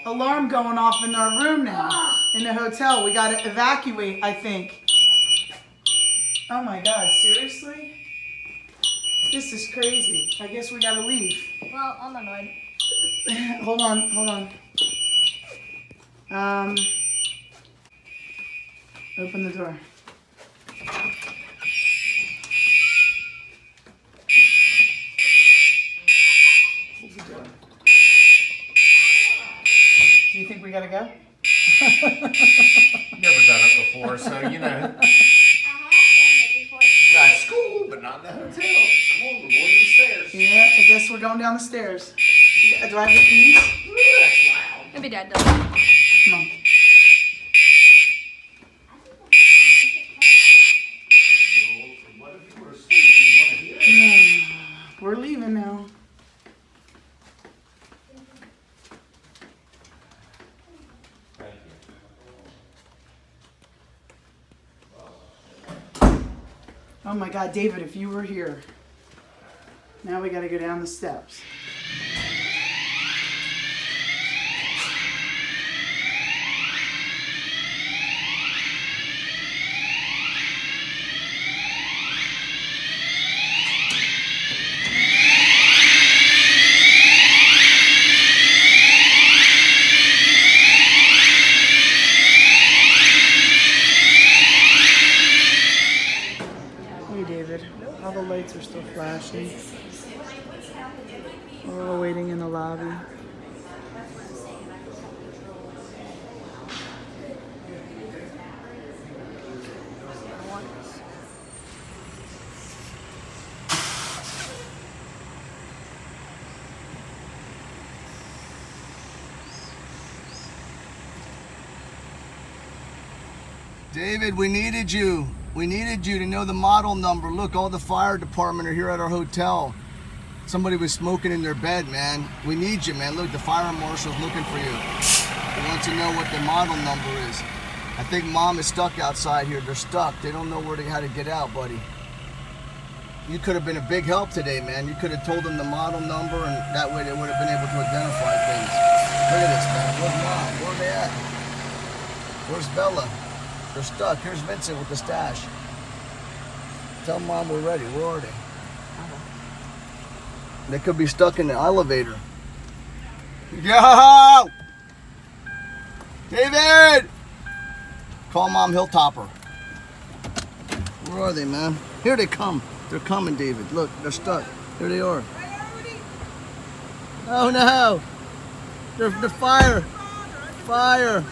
alarm going off in our room now in the hotel. We got to evacuate, I think. Oh my God, seriously? This is crazy. I guess we got to leave. Well, I'm annoyed. Hold on. Open the door. Hold the door. Do you think we gotta go? Never done it before, so you know. I have done it before. Not at school, but not in the hotel. Come on, we're going to the stairs. Yeah, I guess we're going down the stairs. Do I have the keys? Ooh, that's loud. Maybe Dad does. Come on. What if you were asleep? You want to hear it? We're leaving now. Thank you. Oh my God, David, if you were here. Now we gotta go down the steps. Hey, David. All the lights are still flashing. We're all waiting in the lobby. David, we needed you. We needed you to know the model number. Look, all the fire department are here at our hotel. Somebody was smoking in their bed, man. We need you, man. Look, the fire marshal's looking for you. He wants to know what the model number is. I think Mom is stuck outside here. They're stuck. They don't know how to get out, buddy. You could have been a big help today, man. You could have told them the model number, and that way they would have been able to identify things. Look at this, man. Where's Mom? Where are they at? Where's Bella? They're stuck. Here's Vincent with the stash. Tell Mom we're ready. Where are they? They could be stuck in the elevator. Yo! David! Call Mom Hilltopper. Where are they, man? Here they come. They're coming, David. Look, they're stuck. Here they are. Oh no! They're fire! Fire!